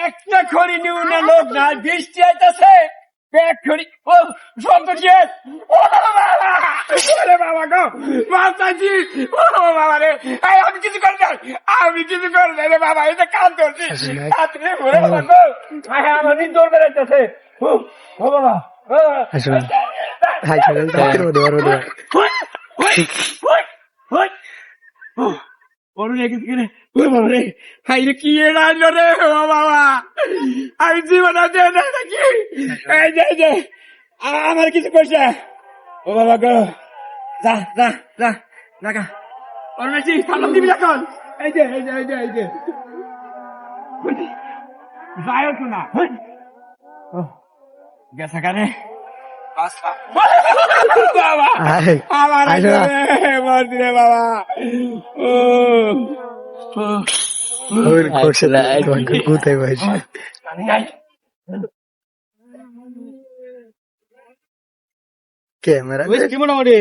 একটা খড়ি নিউ না লোক না বৃষ্টি আইতাছে ব্যাগ খড়ি ও শব্দ কি ও বাবা ওরে বাবা গো মাতাজি ও বাবা রে আমি কিছু করে নাই রে বাবা এটা কান ধরছি রাত্রে ওরে বাবা গো আমার দিন দৌড় বেড়াইতেছে ও বাবা আসলে হাই চল কি এলো রে ও বাবা আমি জীবন আছে নাকি এই যে আমার কিছু করছে ও বাবা গো যা যা যা লাগা অরুণাচি সালাম দিবি এখন এই যে যায় তো না গেছে কানে বাবা আমার মরছি রে বাবা কোথায় বসে ক্যামেরা কি মোটামুটি